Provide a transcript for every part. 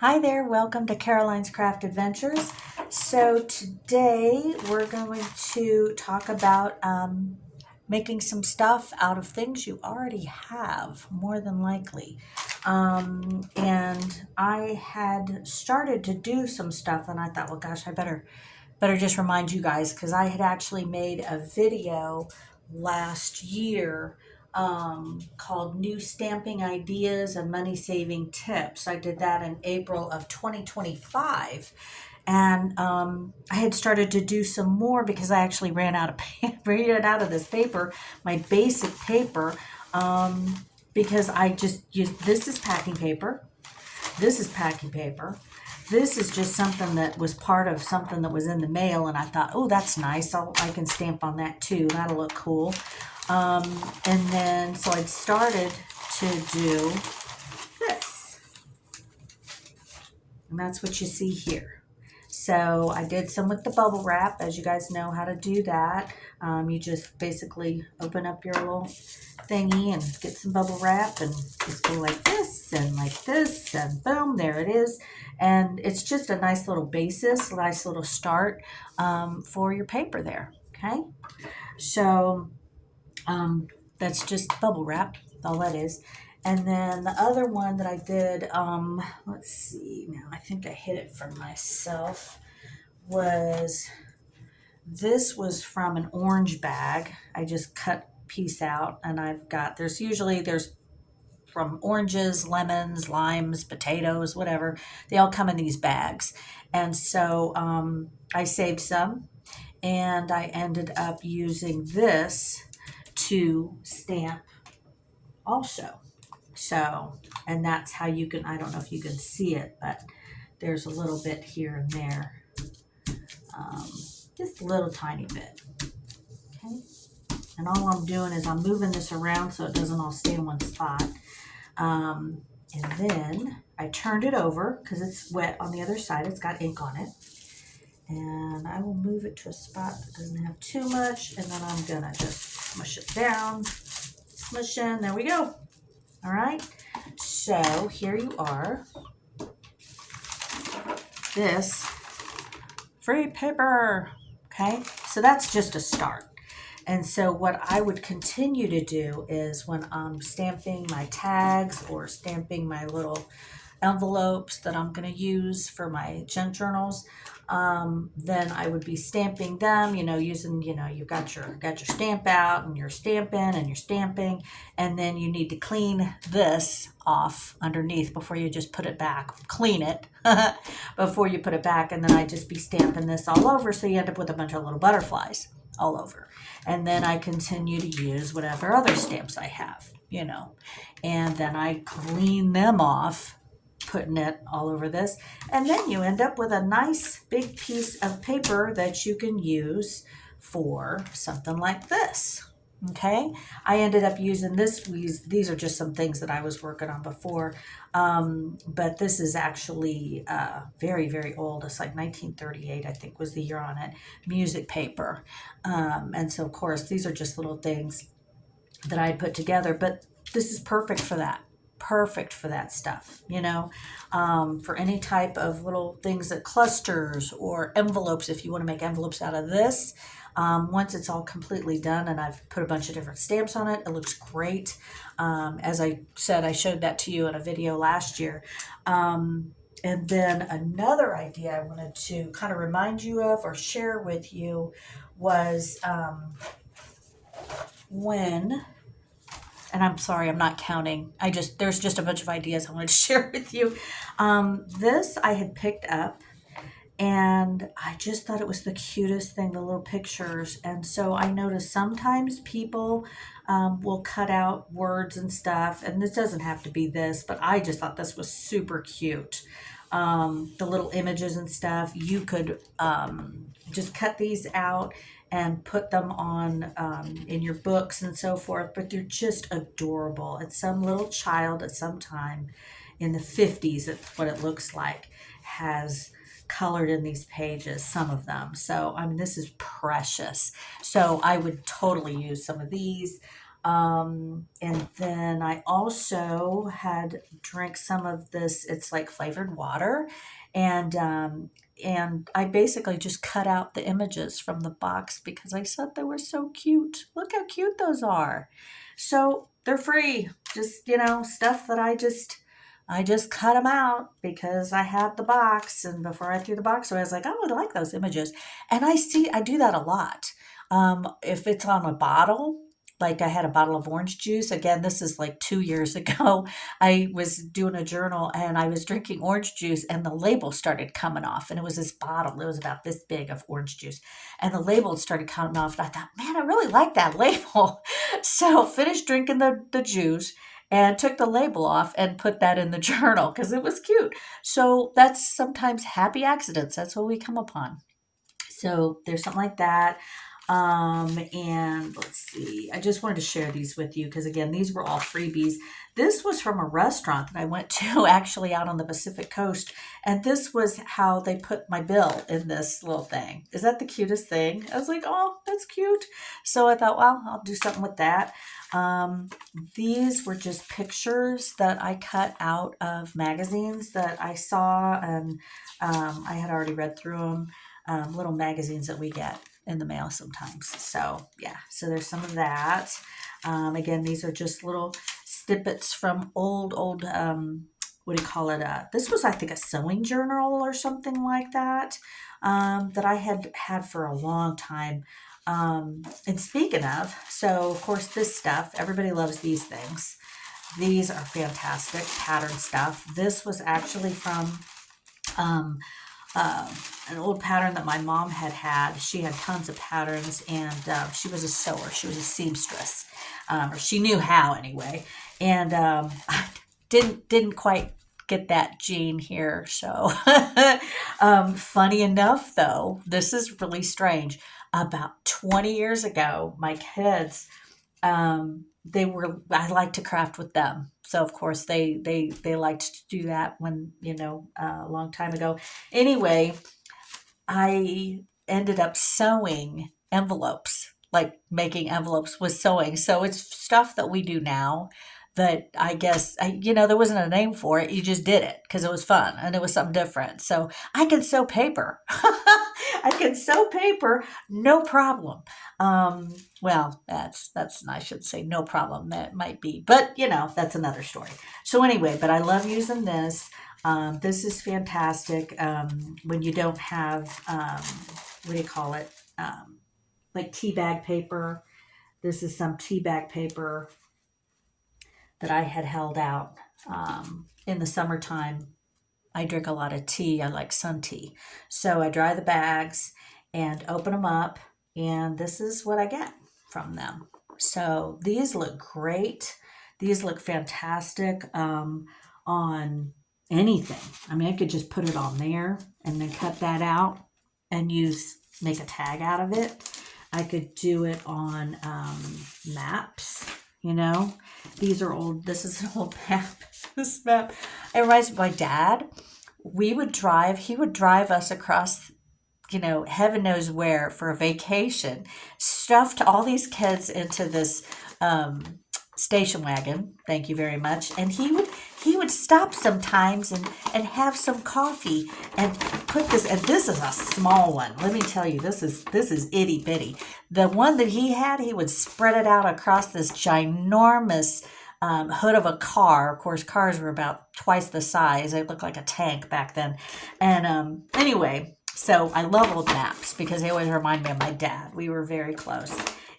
Hi there, welcome to Caroline's Craft Adventures. So today we're going to talk about making some stuff out of things you already have, more than likely. And I had started to do some stuff and I thought, well gosh, I better just remind you guys because I had actually made a video last year called New Stamping Ideas and Money Saving Tips. I did that in April of 2025. And I had started to do some more because I actually ran out of this paper, my basic paper, because I just used this is packing paper. This is packing paper. This is just something that was part of something that was in the mail, and I thought, oh, that's nice. I can stamp on that too. That'll look cool. And then, so I'd started to do this. And that's what you see here. So I did some with the bubble wrap, as you guys know how to do that. You just basically open up your little thingy and get some bubble wrap and just go like this and boom, there it is. And it's just a nice little basis, nice little start for your paper there, okay? So that's just bubble wrap, all that is. And then the other one that I did, let's see, now I think I hid it from myself, this was from an orange bag. I just cut piece out and there's from oranges, lemons, limes, potatoes, whatever. They all come in these bags. And so I saved some and I ended up using this to stamp also. So, and that's how you can, I don't know if you can see it, but there's a little bit here and there. Just a little tiny bit. Okay. And all I'm doing is I'm moving this around so it doesn't all stay in one spot. And then I turned it over because it's wet on the other side. It's got ink on it. And I will move it to a spot that doesn't have too much. And then I'm going to just smush it down. Smush in. There we go. All right. So here you are. This free paper. Okay. So that's just a start. And so what I would continue to do is when I'm stamping my tags or stamping my little envelopes that I'm going to use for my junk journals, then I would be stamping them, using, you've got your stamp out and you're stamping, and then you need to clean this off underneath before you just put it back. Clean it before you put it back, and then I just be stamping this all over, so you end up with a bunch of little butterflies all over. And then I continue to use whatever other stamps I have, and then I clean them off, putting it all over this. And then you end up with a nice big piece of paper that you can use for something like this. Okay, I ended up using this. These are just some things that I was working on before, but this is actually very, very old. It's like 1938, I think, was the year on it. Music paper, and so of course these are just little things that I put together. But this is perfect for that. Perfect for that stuff, for any type of little things that clusters or envelopes. If you want to make envelopes out of this, once it's all completely done and I've put a bunch of different stamps on it, it looks great. As I said, I showed that to you in a video last year. And then another idea I wanted to kind of remind you of or share with you was and I'm sorry, I'm not counting. There's just a bunch of ideas I wanted to share with you. This I had picked up and I just thought it was the cutest thing, the little pictures. And so I noticed sometimes people will cut out words and stuff, and this doesn't have to be this, but I just thought this was super cute. The little images and stuff, you could just cut these out and put them on in your books and so forth, but they're just adorable. And some little child at some time in the 50s, it's what it looks like, has colored in these pages, some of them. So, this is precious. So I would totally use some of these. And then I also had drank some of this, it's like flavored water. And I basically just cut out the images from the box because I thought they were so cute. Look how cute those are. So they're free. Just, stuff that I just cut them out because I had the box, and before I threw the box away, I was like, oh, I like those images. And I do that a lot. If it's on a bottle, like I had a bottle of orange juice. Again, this is like 2 years ago. I was doing a journal and I was drinking orange juice and the label started coming off. And it was this bottle, it was about this big of orange juice. And the label started coming off. And I thought, man, I really like that label. So finished drinking the juice and took the label off and put that in the journal because it was cute. So that's sometimes happy accidents. That's what we come upon. So there's something like that. And let's see, I just wanted to share these with you because, again, these were all freebies. This was from a restaurant that I went to actually out on the Pacific Coast. And this was how they put my bill in this little thing. Is that the cutest thing? I was like, oh, that's cute. So I thought, well, I'll do something with that. These were just pictures that I cut out of magazines that I saw, and I had already read through them. Little magazines that we get in the mail sometimes. So yeah, so there's some of that. Again, these are just little snippets from old, what do you call it? This was, I think, a sewing journal or something like that, that I had for a long time. And speaking of, so of course this stuff, everybody loves these things. These are fantastic pattern stuff. This was actually from, um, an old pattern that my mom had. She had tons of patterns, and she was a sewer. She was a seamstress, or she knew how anyway. And I didn't quite get that gene here. So, funny enough, though, this is really strange. About 20 years ago, my kids, I like to craft with them. So of course they liked to do that when, a long time ago. Anyway, I ended up sewing envelopes, like making envelopes with sewing. So it's stuff that we do now that I guess, there wasn't a name for it. You just did it because it was fun and it was something different. So I can sew paper. I can sew paper, no problem. Well, that's I should say no problem. That might be, but that's another story. So anyway, but I love using this. This is fantastic when you don't have, what do you call it? Like tea bag paper. This is some tea bag paper that I had held out in the summertime. I drink a lot of tea. I like sun tea. So I dry the bags and open them up, and this is what I get from them. So these look great. These look fantastic on anything. I mean, I could just put it on there and then cut that out and make a tag out of it. I could do it on maps. These are old. This is an old map. This map, it reminds me of my dad. He would drive us across, heaven knows where for a vacation, stuffed all these kids into this station wagon. Thank you very much. And he would stop sometimes and have some coffee and put this, and this is a small one. Let me tell you, this is itty bitty. The one that he would spread it out across this ginormous hood of a car. Of course, cars were about twice the size. They looked like a tank back then. And anyway, so I love old maps because they always remind me of my dad. We were very close.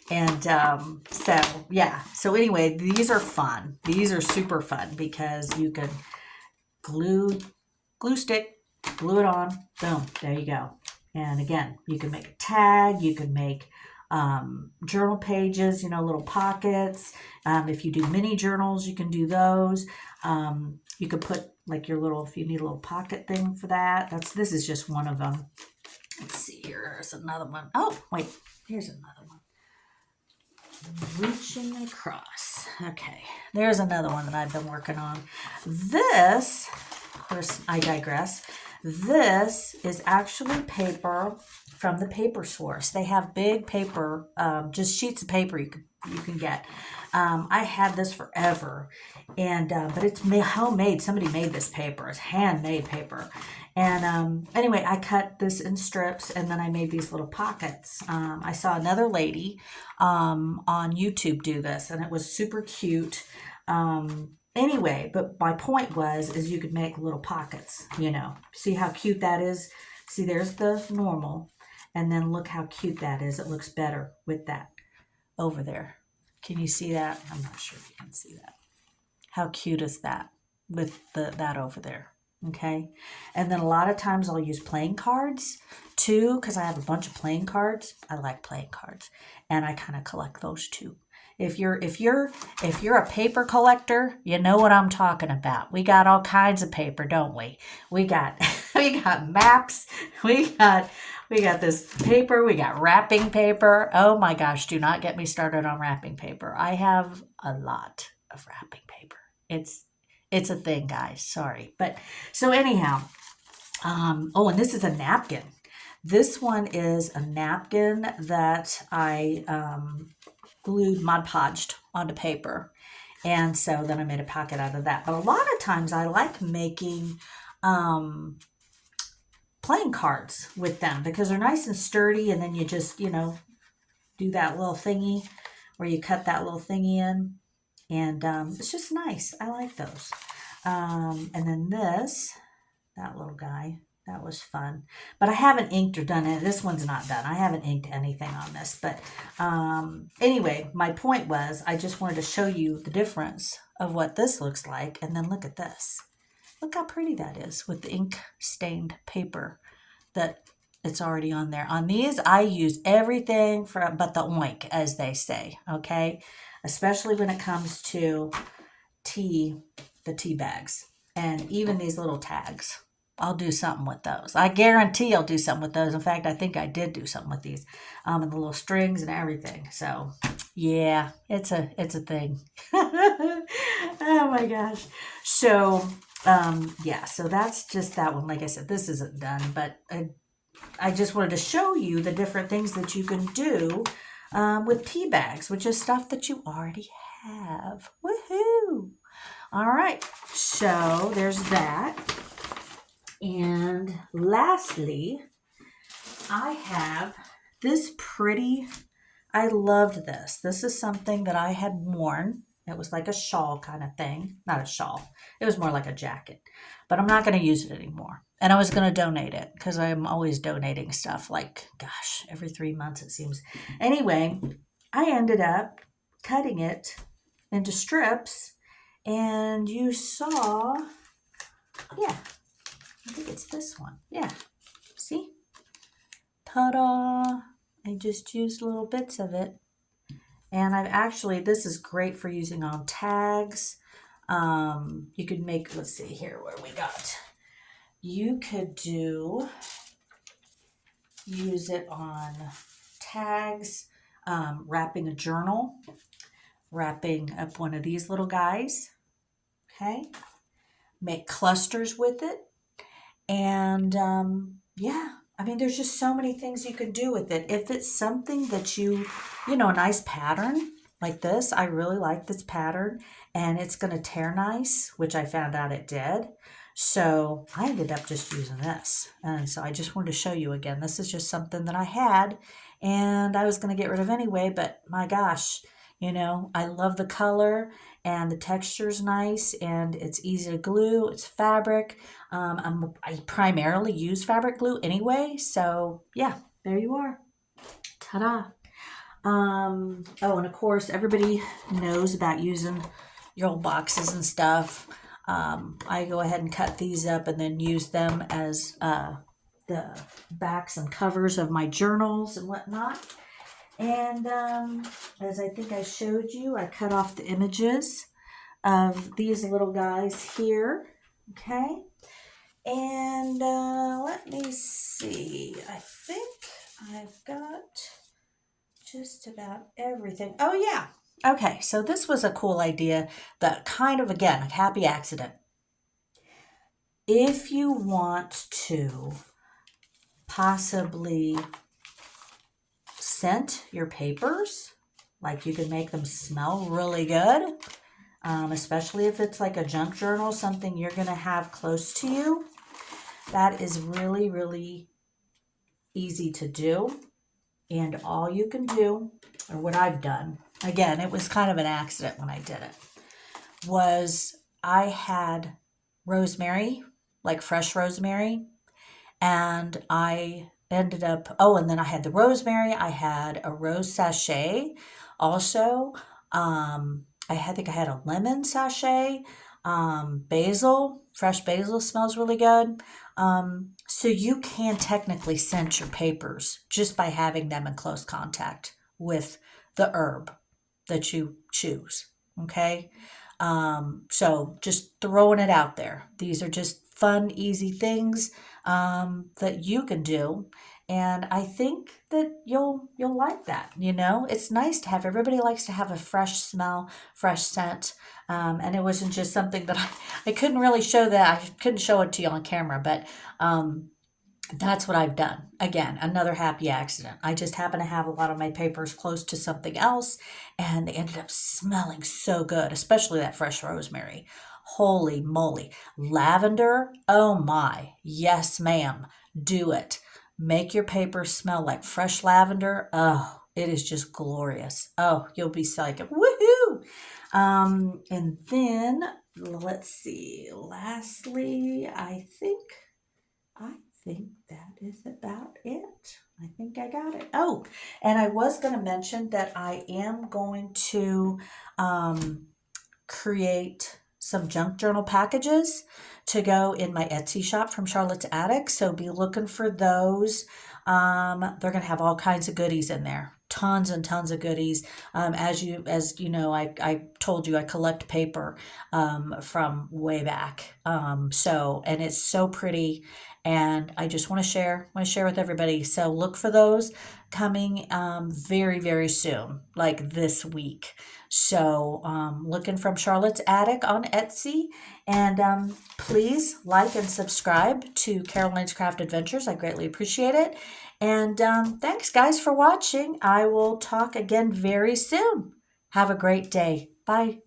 And so anyway, these are fun. These are super fun because you can glue stick, glue it on, boom, there you go. And again, you can make a tag, you can make journal pages, little pockets. If you do mini journals, you can do those. You could put like if you need a little pocket thing for that. This is just one of them. Let's see, here's another one. Oh, wait, here's another one. Reaching across. Okay, there's another one that I've been working on. This, of course, I digress. This is actually paper from the paper source. They have big paper, just sheets of paper you can get. I had this forever, and but it's homemade. Somebody made this paper. It's handmade paper. And anyway, I cut this in strips, and then I made these little pockets. I saw another lady on YouTube do this, and it was super cute. Anyway, but my point is you could make little pockets, you know. See how cute that is? See, there's the normal, and then look how cute that is. It looks better with that over there. Can you see that? I'm not sure if you can see that. How cute is that with that over there? Okay. And then a lot of times I'll use playing cards too, because I have a bunch of playing cards. I like playing cards, and I kind of collect those too. If you're a paper collector, you know what I'm talking about. We got all kinds of paper, don't we? We got we got maps, we got this paper, we got wrapping paper. Oh my gosh, do not get me started on wrapping paper. I have a lot of wrapping paper. It's a thing, guys. Sorry. But so anyhow, oh, and this is a napkin. This one is a napkin that I glued Mod Podged onto paper. And so then I made a pocket out of that. But a lot of times I like making playing cards with them because they're nice and sturdy, and then you just, you know, do that little thingy where you cut that little thingy in, and it's just nice. I like those. And then that little guy, that was fun. But I haven't inked or done it. This one's not done. I haven't inked anything on this. But anyway, my point was I just wanted to show you the difference of what this looks like. And then look at this. Look how pretty that is with the ink stained paper that it's already on there. On these, I use everything but the oink, as they say, okay? Especially when it comes to the tea bags, and even these little tags. I'll do something with those. I guarantee I'll do something with those. In fact, I think I did do something with these, and the little strings and everything. So, yeah, it's a thing. Oh my gosh. So, yeah, so that's just that one. Like I said, this isn't done, but I just wanted to show you the different things that you can do with tea bags, which is stuff that you already have. Woohoo! All right, so there's that. And lastly, I have this pretty, I loved this. This is something that I had worn. It was like a shawl kind of thing. Not a shawl. It was more like a jacket. But I'm not going to use it anymore. And I was going to donate it because I'm always donating stuff like, gosh, every 3 months it seems. Anyway, I ended up cutting it into strips. And you saw, yeah, I think it's this one. Yeah. See? Ta-da! I just used little bits of it. And I've actually, this is great for using on tags. You could make, let's see here where we got. You could use it on tags, wrapping a journal, wrapping up one of these little guys. Okay. Make clusters with it. And yeah, I mean, there's just so many things you can do with it. If it's something that you know, a nice pattern like this, I really like this pattern, and it's going to tear nice, which I found out it did. So I ended up just using this. And so I just wanted to show you again. This is just something that I had, and I was going to get rid of anyway, but my gosh, you know, I love the color, and the texture's nice, and it's easy to glue. It's fabric. I primarily use fabric glue anyway, so yeah, there you are. Ta-da! Oh, and of course, everybody knows about using your old boxes and stuff. I go ahead and cut these up and then use them as the backs and covers of my journals and whatnot. And as I think I showed you, I cut off the images of these little guys here. Okay. And let me see. I think I've got just about everything. Oh, yeah. Okay, so this was a cool idea that kind of, again, a happy accident. If you want to possibly scent your papers, Like you can make them smell really good, especially if it's like a junk journal, something you're going to have close to you. That is really, really easy to do. And all you can do, or what I've done, again, it was kind of an accident when I did it, was I had rosemary, like fresh rosemary, and I ended up, oh, and then I had the rosemary, I had a rose sachet also. I think I had a lemon sachet, basil, fresh basil smells really good. So you can technically scent your papers just by having them in close contact with the herb that you choose. Okay. So just throwing it out there. These are just fun, easy things that you can do. And I think that you'll like that. You know, it's nice to have. Everybody likes to have a fresh smell, fresh scent. And it wasn't just something that I couldn't really show that. I couldn't show it to you on camera, but that's what I've done. Again, another happy accident. I just happen to have a lot of my papers close to something else, and they ended up smelling so good, especially that fresh rosemary. Holy moly. Lavender, oh my. Yes, ma'am. Do it. Make your papers smell like fresh lavender. Oh, it is just glorious. Oh, you'll be like, woohoo! And then let's see. Lastly, I think that is about it. I think I got it. Oh, and I was going to mention that I am going to create some junk journal packages to go in my Etsy shop from Charlotte's Attic. So be looking for those. They're going to have all kinds of goodies in there. Tons and tons of goodies. As you know, I told you I collect paper from way back. And it's so pretty, and I just want to share with everybody. So look for those coming very, very soon, like this week. So looking from Charlotte's Attic on Etsy. And please like and subscribe to Caroline's Craft Adventures. I greatly appreciate it. And thanks, guys, for watching. I will talk again very soon. Have a great day. Bye.